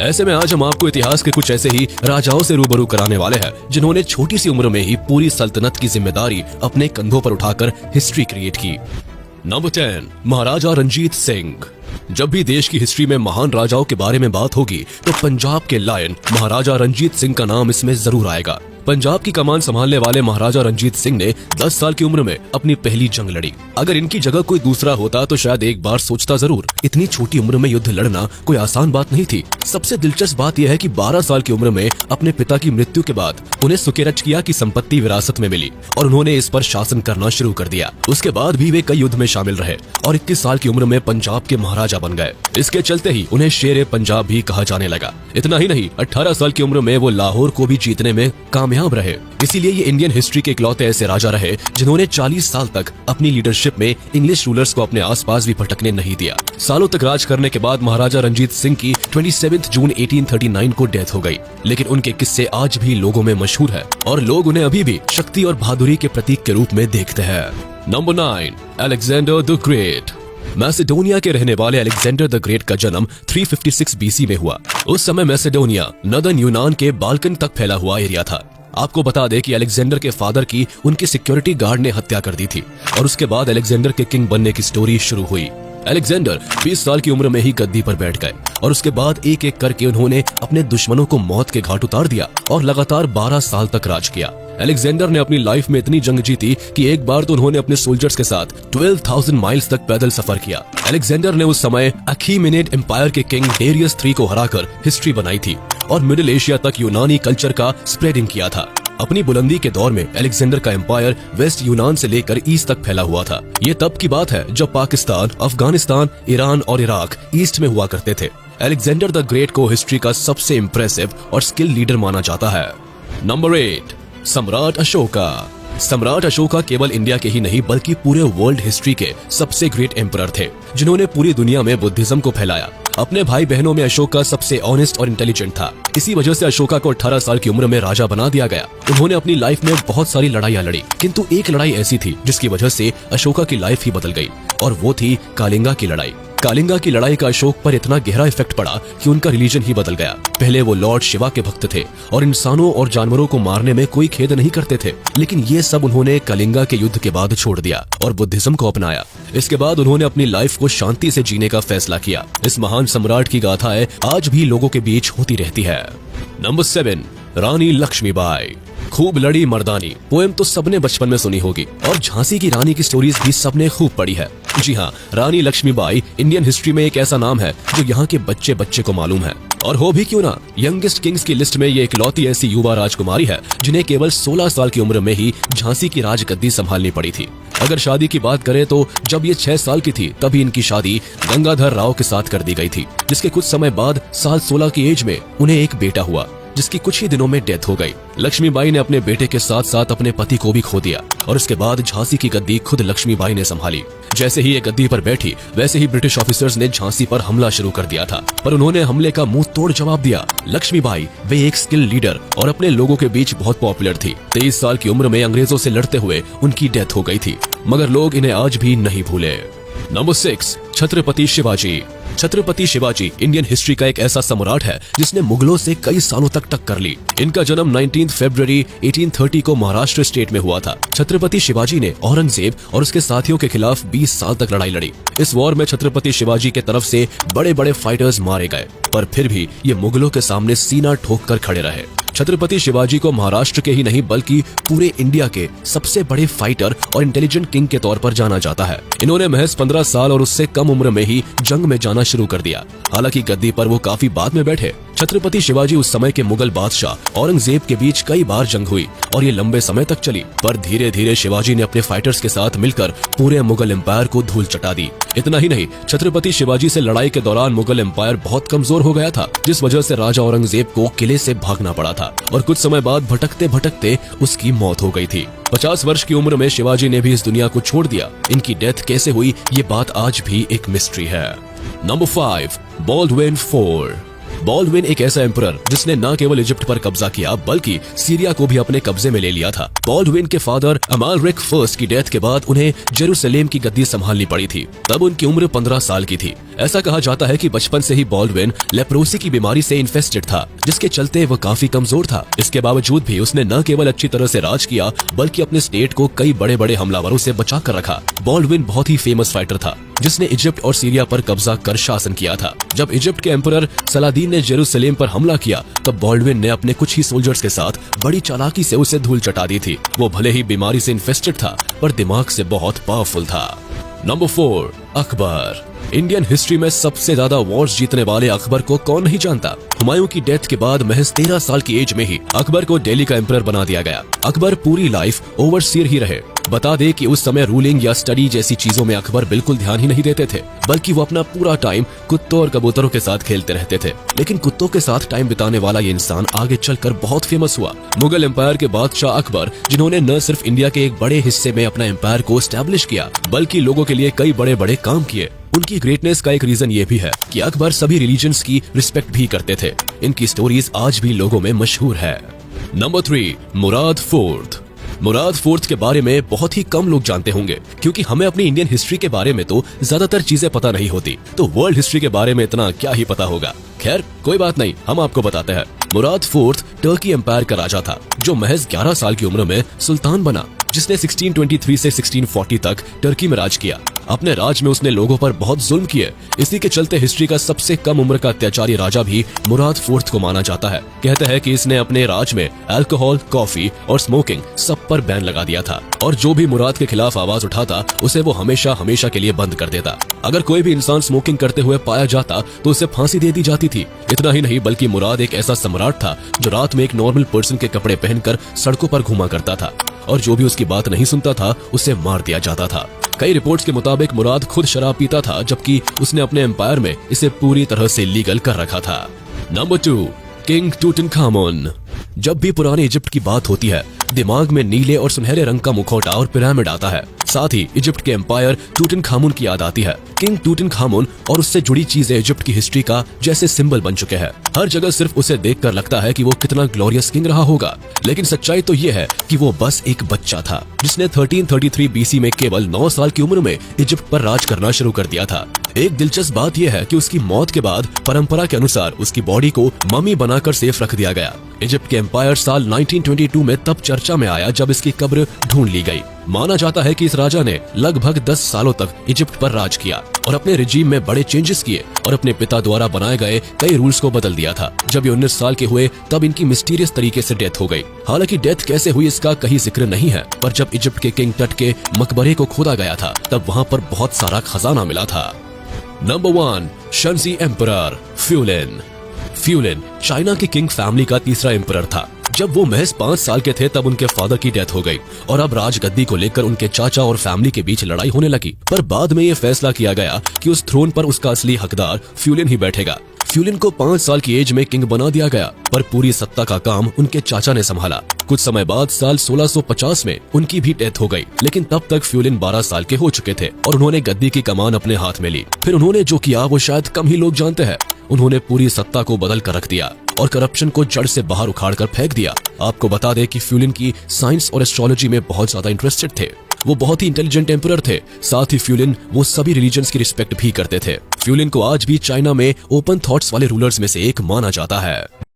ऐसे में आज हम आपको इतिहास के कुछ ऐसे ही राजाओं से रूबरू कराने वाले हैं जिन्होंने छोटी सी उम्र में ही पूरी सल्तनत की जिम्मेदारी अपने कंधों पर उठाकर हिस्ट्री क्रिएट की। नंबर 10, महाराजा रणजीत सिंह। जब भी देश की हिस्ट्री में महान राजाओं के बारे में बात होगी तो पंजाब के लायन महाराजा रणजीत सिंह का नाम इसमें जरूर आएगा। पंजाब की कमान संभालने वाले महाराजा रणजीत सिंह ने 10 साल की उम्र में अपनी पहली जंग लड़ी। अगर इनकी जगह कोई दूसरा होता तो शायद एक बार सोचता जरूर। इतनी छोटी उम्र में युद्ध लड़ना कोई आसान बात नहीं थी। सबसे दिलचस्प बात यह है कि 12 साल की उम्र में अपने पिता की मृत्यु के बाद उन्हें सुकेरच किया की संपत्ति विरासत में मिली और उन्होंने इस पर शासन करना शुरू कर दिया। उसके बाद भी वे कई युद्ध में शामिल रहे और 21 साल की उम्र में पंजाब के महाराजा बन गए। इसके चलते ही उन्हें शेर ए पंजाब भी कहा जाने लगा। इतना ही नहीं, 18 साल की उम्र में वो लाहौर को भी जीतने में कामयाब रहे। इसीलिए ये इंडियन हिस्ट्री के इकलौते ऐसे राजा रहे जिन्होंने 40 साल तक अपनी लीडरशिप में इंग्लिश रूलर्स को अपने आसपास भी भटकने नहीं दिया। सालों तक राज करने के बाद महाराजा रणजीत सिंह की 27 जून 1839 को डेथ हो गई, लेकिन उनके किस्से आज भी लोगों में मशहूर है और लोग उन्हें अभी भी शक्ति और बहादुरी के प्रतीक के रूप में देखते हैं। Number 9, Alexander the great. Macedonia के रहने वाले अलेक्जेंडर द ग्रेट का जन्म 356 बीसी में हुआ। उस समय मैसेडोनिया नदर्न यूनान के बाल्कन तक फैला हुआ एरिया था। आपको बता दें कि अलेक्जेंडर के फादर की उनके सिक्योरिटी गार्ड ने हत्या कर दी थी और उसके बाद अलेक्जेंडर के किंग बनने की स्टोरी शुरू हुई। अलेक्जेंडर 20 साल की उम्र में ही गद्दी पर बैठ गए और उसके बाद एक एक करके उन्होंने अपने दुश्मनों को मौत के घाट उतार दिया और लगातार 12 साल तक राज किया। अलेक्जेंडर ने अपनी लाइफ में इतनी जंग जीती कि एक बार तो उन्होंने अपने सोल्जर्स के साथ 12,000 माइल्स तक पैदल सफर किया। अलेक्जेंडर ने उस समय अखीमेनेड एम्पायर के किंग डेरियस III को हराकर हिस्ट्री बनाई थी और मिडिल एशिया तक यूनानी कल्चर का स्प्रेडिंग किया था। अपनी बुलंदी के दौर में अलेक्जेंडर का एम्पायर वेस्ट यूनान से लेकर ईस्ट तक फैला हुआ था। ये तब की बात है जब पाकिस्तान, अफगानिस्तान, ईरान और इराक ईस्ट में हुआ करते थे। अलेक्जेंडर द ग्रेट को हिस्ट्री का सबसे इम्प्रेसिव और स्किल लीडर माना जाता है। नंबर 8, सम्राट अशोका। सम्राट अशोका केवल इंडिया के ही नहीं बल्कि पूरे वर्ल्ड हिस्ट्री के सबसे ग्रेट एम्परर थे जिन्होंने पूरी दुनिया में बुद्धिज्म को फैलाया। अपने भाई बहनों में अशोका सबसे ऑनेस्ट और इंटेलिजेंट था। इसी वजह से अशोका को 18 साल की उम्र में राजा बना दिया गया। उन्होंने अपनी लाइफ में बहुत सारी लड़ाइयां लड़ी, किंतु एक लड़ाई ऐसी थी जिसकी वजह से अशोका की लाइफ ही बदल गई और वो थी कालिंगा की लड़ाई। कालिंगा की लड़ाई का अशोक पर इतना गहरा इफेक्ट पड़ा कि उनका रिलीजन ही बदल गया। पहले वो लॉर्ड शिवा के भक्त थे और इंसानों और जानवरों को मारने में कोई खेद नहीं करते थे, लेकिन ये सब उन्होंने कालिंगा के युद्ध के बाद छोड़ दिया और बुद्धिज्म को अपनाया। इसके बाद उन्होंने अपनी लाइफ को शांति से जीने का फैसला किया। इस महान सम्राट की गाथाएं आज भी लोगों के बीच होती रहती है। नंबर 7, रानी लक्ष्मीबाई। खूब लड़ी मर्दानी पोएम तो सबने बचपन में सुनी होगी और झांसी की रानी की स्टोरीज भी सबने खूब पढ़ी है। जी हाँ, रानी लक्ष्मीबाई इंडियन हिस्ट्री में एक ऐसा नाम है जो यहाँ के बच्चे बच्चे को मालूम है। और हो भी क्यों ना, यंगेस्ट किंग्स की लिस्ट में ये इकलौती ऐसी युवा राजकुमारी है जिन्हें केवल 16 साल की उम्र में ही झांसी की राजगद्दी संभालनी पड़ी थी। अगर शादी की बात करें तो जब ये 6 साल की थी तभी इनकी शादी गंगाधर राव के साथ कर दी गई थी, जिसके कुछ समय बाद साल 16 की एज में उन्हें एक बेटा हुआ जिसकी कुछ ही दिनों में डेथ हो गई। लक्ष्मीबाई ने अपने बेटे के साथ साथ अपने पति को भी खो दिया और उसके बाद झांसी की गद्दी खुद लक्ष्मीबाई ने संभाली। जैसे ही ये गद्दी पर बैठी वैसे ही ब्रिटिश ऑफिसर्स ने झांसी पर हमला शुरू कर दिया था, पर उन्होंने हमले का मुंह तोड़ जवाब दिया। लक्ष्मीबाई वे एक स्किल लीडर और अपने लोगों के बीच बहुत पॉपुलर थी। 23 साल की उम्र में अंग्रेजों से लड़ते हुए उनकी डेथ हो गई थी, मगर लोग इन्हें आज भी नहीं भूले। Number 6, Chhatrapati Shivaji. Chhatrapati Shivaji Indian history का एक ऐसा सम्राट है जिसने मुगलों से कई सालों तक टक्कर ली। इनका जन्म 19 फरवरी 1830 को महाराष्ट्र स्टेट में हुआ था। छत्रपति शिवाजी ने औरंगजेब और उसके साथियों के खिलाफ 20 साल तक लड़ाई लड़ी। इस वॉर में छत्रपति शिवाजी के तरफ से बड़े बड़े फाइटर्स मारे गए, पर फिर भी ये मुगलों के सामने सीना ठोक कर खड़े रहे। छत्रपति शिवाजी को महाराष्ट्र के ही नहीं बल्कि पूरे इंडिया के सबसे बड़े फाइटर और इंटेलिजेंट किंग के तौर पर जाना जाता है। इन्होंने महज 15 साल और उससे कम उम्र में ही जंग में जाना शुरू कर दिया। हालांकि गद्दी पर वो काफी बाद में बैठे। छत्रपति शिवाजी उस समय के मुगल बादशाह औरंगजेब के बीच कई बार जंग हुई और ये लंबे समय तक चली, पर धीरे धीरे शिवाजी ने अपने फाइटर्स के साथ मिलकर पूरे मुगल एम्पायर को धूल चटा दी। इतना ही नहीं, छत्रपति शिवाजी से लड़ाई के दौरान मुगल एम्पायर बहुत कमजोर हो गया था, जिस वजह से राजा औरंगजेब को किले से भागना पड़ा था और कुछ समय बाद भटकते भटकते उसकी मौत हो गई थी। 50 वर्ष की उम्र में शिवाजी ने भी इस दुनिया को छोड़ दिया। इनकी डेथ कैसे हुई ये बात आज भी एक मिस्ट्री है। Number 5, Baldwin IV। बॉल्डविन एक ऐसा एम्परर जिसने न केवल इजिप्ट पर कब्जा किया बल्कि सीरिया को भी अपने कब्जे में ले लिया था। बॉल्डविन के फादर अमालरिक फर्स्ट की डेथ के बाद उन्हें जेरूसलेम की गद्दी संभालनी पड़ी थी। तब उनकी उम्र 15 साल की थी। ऐसा कहा जाता है कि बचपन से ही बॉल्डविन लेप्रोसी की बीमारी से इन्फेस्टेड था, जिसके चलते वह काफी कमजोर था। इसके बावजूद भी उसने न केवल अच्छी तरह से राज किया बल्कि अपने स्टेट को कई बड़े बड़े हमलावरों से बचा कर रखा। बॉल्डविन बहुत ही फेमस फाइटर था जिसने इजिप्ट और सीरिया पर कब्जा कर शासन किया था। जब इजिप्ट के एम्परर सलादीन ने जेरूसलेम पर हमला किया तब बॉल्डविन ने अपने कुछ ही सोल्जर्स के साथ बड़ी चालाकी से उसे धूल चटा दी थी। वो भले ही बीमारी से इन्फेस्टेड था पर दिमाग से बहुत पावरफुल था। नंबर 4, अकबर। इंडियन हिस्ट्री में सबसे ज्यादा वॉर्स जीतने वाले अकबर को कौन नहीं जानता। हुमायूं की डेथ के बाद महज 13 साल की एज में ही अकबर को दिल्ली का एम्परर बना दिया गया। अकबर पूरी लाइफ ओवरसीयर ही रहे। बता दे कि उस समय रूलिंग या स्टडी जैसी चीजों में अकबर बिल्कुल ध्यान ही नहीं देते थे, बल्कि वो अपना पूरा टाइम कुत्तों और कबूतरों के साथ खेलते रहते थे। लेकिन कुत्तों के साथ टाइम बिताने वाला ये इंसान आगे चलकर बहुत फेमस हुआ। मुगल एम्पायर के बादशाह अकबर, जिन्होंने न सिर्फ इंडिया के एक बड़े हिस्से में अपना एम्पायर को एस्टैब्लिश किया बल्कि लोगों के लिए कई बड़े बड़े काम किए। उनकी ग्रेटनेस का एक रीजन ये भी है कि अकबर सभी रिलीजन्स की रिस्पेक्ट भी करते थे। इनकी स्टोरीज आज भी लोगों में मशहूर है। नंबर 3, मुराद फोर्थ। मुराद फोर्थ के बारे में बहुत ही कम लोग जानते होंगे क्योंकि हमें अपनी इंडियन हिस्ट्री के बारे में तो ज्यादातर चीजें पता नहीं होती, तो वर्ल्ड हिस्ट्री के बारे में इतना क्या ही पता होगा। खैर कोई बात नहीं, हम आपको बताते हैं। मुराद फोर्थ टर्की एम्पायर का राजा था जो महज 11 साल की उम्र में सुल्तान बना, जिसने 1623 से 1640 तक टर्की में राज किया। अपने राज में उसने लोगों पर बहुत जुल्म किए। इसी के चलते हिस्ट्री का सबसे कम उम्र का अत्याचारी राजा भी मुराद फोर्थ को माना जाता है। कहते हैं कि इसने अपने राज में अल्कोहल, कॉफी और स्मोकिंग सब पर बैन लगा दिया था और जो भी मुराद के खिलाफ आवाज उठाता उसे वो हमेशा हमेशा के लिए बंद कर देता। अगर कोई भी इंसान स्मोकिंग करते हुए पाया जाता तो उसे फांसी दे दी जाती थी। इतना ही नहीं बल्कि मुराद एक ऐसा सम्राट था जो रात में एक नॉर्मल पर्सन के कपड़े पहनकर सड़कों पर घूमा करता था और जो भी उसकी बात नहीं सुनता था उसे मार दिया जाता था। कई रिपोर्ट्स के मुताबिक मुराद खुद शराब पीता था, जबकि उसने अपने एम्पायर में इसे पूरी तरह से लीगल कर रखा था। Number 2, king Tutankhamun. जब भी पुराने इजिप्ट की बात होती है दिमाग में नीले और सुनहरे रंग का मुखौटा और पिरामिड आता है। साथ ही इजिप्ट के एम्पायर टूटनखामुन की याद आती है। किंग टूटनखामुन और उससे जुड़ी चीजें इजिप्ट की हिस्ट्री का जैसे सिंबल बन चुके हैं। हर जगह सिर्फ उसे देखकर लगता है कि वो कितना ग्लोरियस किंग रहा होगा, लेकिन सच्चाई तो ये है कि वो बस एक बच्चा था जिसने 1333 बीसी में केवल 9 साल की उम्र में इजिप्ट पर राज करना शुरू कर दिया था। एक दिलचस्प बात यह है कि उसकी मौत के बाद परंपरा के अनुसार उसकी बॉडी को मम्मी बनाकर सेफ रख दिया गया। इजिप्ट के एम्पायर साल 1922 में तब चर्चा में आया जब इसकी कब्र ढूंढ ली गई। माना जाता है कि इस राजा ने लगभग 10 सालों तक इजिप्ट पर राज किया और अपने रिजीम में बड़े चेंजेस किए और अपने पिता द्वारा बनाए गए कई रूल्स को बदल दिया था। जब ये 19 साल के हुए तब इनकी मिस्टीरियस तरीके से डेथ हो गई। हालांकि डेथ कैसे हुई इसका कहीं जिक्र नहीं है, पर जब इजिप्ट के किंग टट के मकबरे को खोदा गया था तब वहाँ पर बहुत सारा खजाना मिला था। Number 1, Shunzhi emperor Fulin. Fulin China की किंग फैमिली का तीसरा एम्परर था। जब वो महज 5 साल के थे तब उनके फादर की डेथ हो गई और अब राजगद्दी को लेकर उनके चाचा और फैमिली के बीच लड़ाई होने लगी। पर बाद में ये फैसला किया गया कि उस थ्रोन पर उसका असली हकदार फ्यूलिन ही बैठेगा। फ्यूलिन को 5 साल की एज में किंग बना दिया गया, पर पूरी सत्ता का काम उनके चाचा ने संभाला। कुछ समय बाद साल 1650 में उनकी भी डेथ हो गई, लेकिन तब तक फ्यूलिन 12 साल के हो चुके थे और उन्होंने गद्दी की कमान अपने हाथ में ली। फिर उन्होंने जो किया वो शायद कम ही लोग जानते हैं। उन्होंने पूरी सत्ता को बदल कर रख दिया और करप्शन को जड़ से बाहर उखाड़ कर फेंक दिया। आपको बता दें कि फ्यूलिन की साइंस और एस्ट्रोलॉजी में बहुत ज्यादा इंटरेस्टेड थे। वो बहुत ही इंटेलिजेंट एम्परर थे। साथ ही फ्यूलिन वो सभी रिलीजन्स की रिस्पेक्ट भी करते थे। फ्यूलिन को आज भी चाइना में ओपन थॉट्स वाले रूलर्स में से एक माना जाता है।